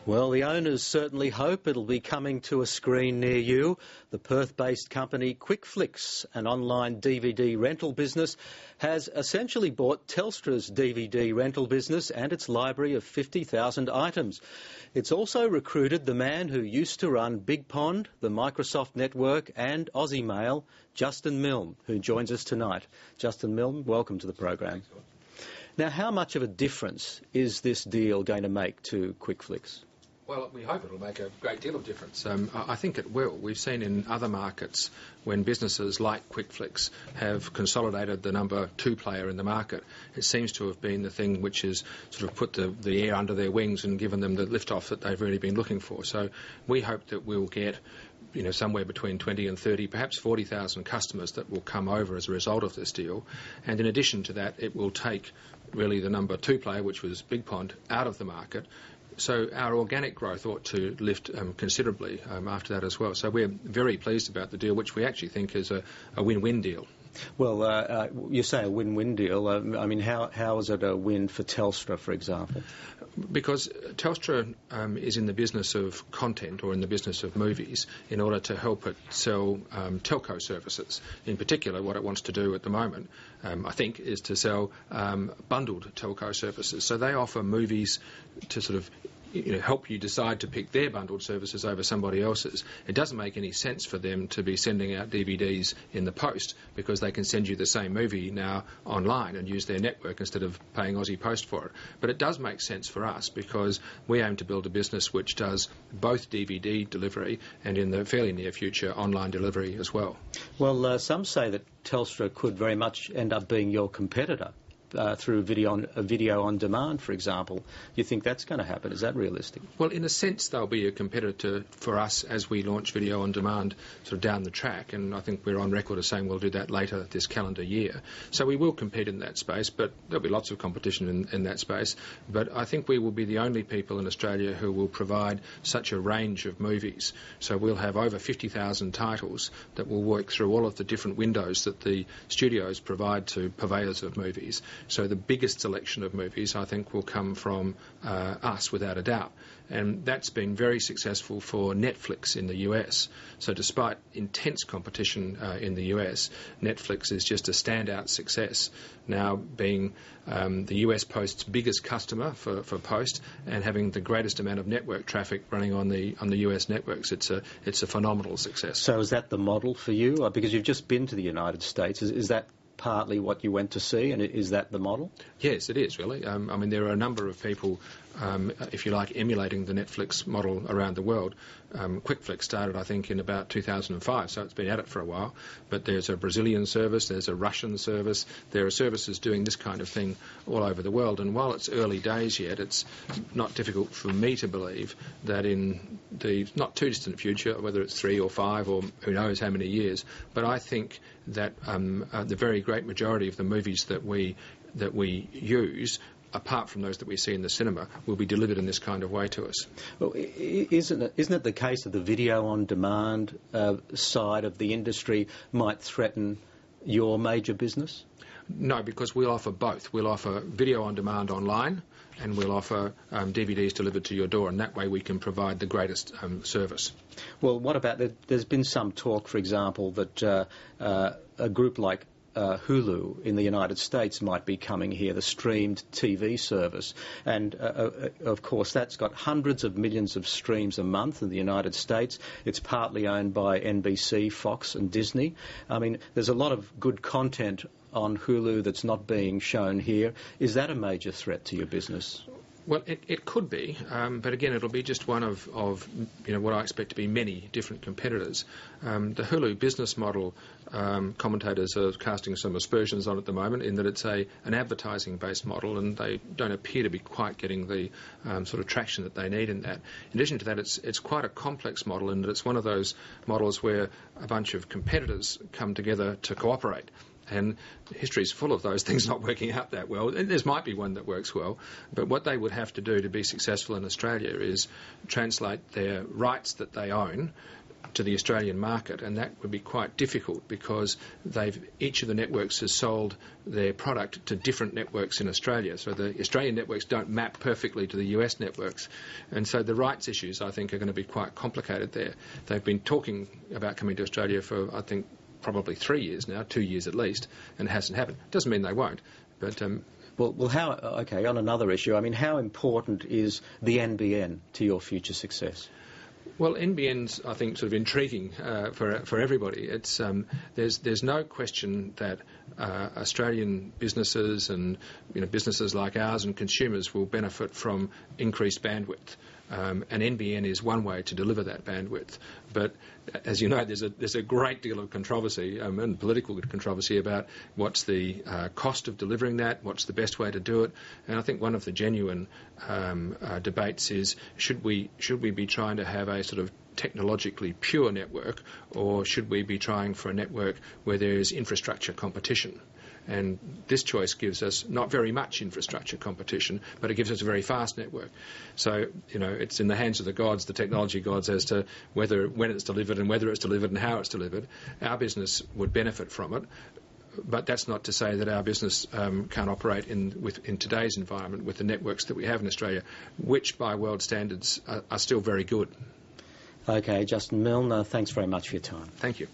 Well, the owners certainly hope it'll be coming to a screen near you. The Perth-based company Quickflix, an online DVD rental business, has essentially bought Telstra's DVD rental business and its library of 50,000 items. It's also recruited the man who used to run Big Pond, the Microsoft Network and Aussie Mail, Justin Milne, who joins us tonight. Justin Milne, welcome to the program. Now, how much of a difference is this deal going to make to Quickflix? Well, we hope it'll make a great deal of difference. I think it will. We've seen in other markets when businesses like Quickflix have consolidated the number 2 player in the market, it seems to have been the thing which has sort of put the air under their wings and given them the lift-off that they've really been looking for. So we hope that we'll get somewhere between 20 and 30, perhaps 40,000 customers that will come over as a result of this deal. And in addition to that, it will take really the number 2 player, which was Big Pond, out of the market. So our organic growth ought to lift considerably after that as well. So we're very pleased about the deal, which we actually think is a win-win deal. Well, you say a win-win deal. I mean, how is it a win for Telstra, for example? Because Telstra is in the business of content or in the business of movies in order to help it sell telco services. In particular, what it wants to do at the moment, I think, is to sell bundled telco services. So they offer movies to sort of help you decide to pick their bundled services over somebody else's. It doesn't make any sense for them to be sending out DVDs in the post because they can send you the same movie now online and use their network instead of paying Aussie Post for it. But it does make sense for us because we aim to build a business which does both DVD delivery and in the fairly near future online delivery as well. Well, some say that Telstra could very much end up being your competitor. Through video on demand, for example. You think that's going to happen? Is that realistic? Well, in a sense, they'll be a competitor for us as we launch video on demand sort of down the track, and I think we're on record as saying we'll do that later this calendar year. So we will compete in that space, but there'll be lots of competition in that space. But I think we will be the only people in Australia who will provide such a range of movies. So we'll have over 50,000 titles that will work through all of the different windows that the studios provide to purveyors of movies. So the biggest selection of movies, I think, will come from us, without a doubt. And that's been very successful for Netflix in the US. So despite intense competition in the US, Netflix is just a standout success. Now being the US Post's biggest customer for Post and having the greatest amount of network traffic running on the US networks, it's a phenomenal success. So is that the model for you? Because you've just been to the United States. Is that partly what you went to see, and is that the model? Yes, it is, really. I mean, there are a number of people, if you like, emulating the Netflix model around the world. Quickflix started, I think, in about 2005, so it's been at it for a while. But there's a Brazilian service, there's a Russian service, there are services doing this kind of thing all over the world. And while it's early days yet, it's not difficult for me to believe that in the not too distant future, whether it's 3 or 5 or who knows how many years, but I think that the very great majority of the movies that we use, apart from those that we see in the cinema, will be delivered in this kind of way to us. Well, isn't it the case that the video on demand side of the industry might threaten your major business? No, because we'll offer both. We'll offer video on demand online and we'll offer DVDs delivered to your door, and that way we can provide the greatest service. Well, what about, there's been some talk, for example, that a group like Hulu in the United States might be coming here, the streamed TV service. And, of course, that's got hundreds of millions of streams a month in the United States. It's partly owned by NBC, Fox and Disney. I mean, there's a lot of good content on Hulu that's not being shown here. Is that a major threat to your business? Well, it could be, but again, it'll be just one of what I expect to be many different competitors. The Hulu business model, commentators are casting some aspersions on at the moment in that it's an advertising-based model, and they don't appear to be quite getting the sort of traction that they need in that. In addition to that, it's quite a complex model in that it's one of those models where a bunch of competitors come together to cooperate. And history is full of those things not working out that well. There might be one that works well, but what they would have to do to be successful in Australia is translate their rights that they own to the Australian market, and that would be quite difficult because each of the networks has sold their product to different networks in Australia. So the Australian networks don't map perfectly to the US networks, and so the rights issues, I think, are going to be quite complicated there. They've been talking about coming to Australia for, I think, probably 3 years now, 2 years at least, and it hasn't happened. Doesn't mean they won't, but... Okay, on another issue, I mean, how important is the NBN to your future success? Well, NBN's, I think, sort of intriguing for everybody. It's there's no question that Australian businesses and businesses like ours and consumers will benefit from increased bandwidth. And NBN is one way to deliver that bandwidth. But as you know, there's a great deal of controversy and political controversy about what's the cost of delivering that, what's the best way to do it. And I think one of the genuine debates is should we be trying to have a sort of technologically pure network, or should we be trying for a network where there is infrastructure competition? And this choice gives us not very much infrastructure competition, but it gives us a very fast network. So, it's in the hands of the gods, the technology gods, as to when it's delivered and whether it's delivered and how it's delivered. Our business would benefit from it, but that's not to say that our business can't operate in today's environment with the networks that we have in Australia, which by world standards are still very good. Okay, Justin Milne, thanks very much for your time. Thank you.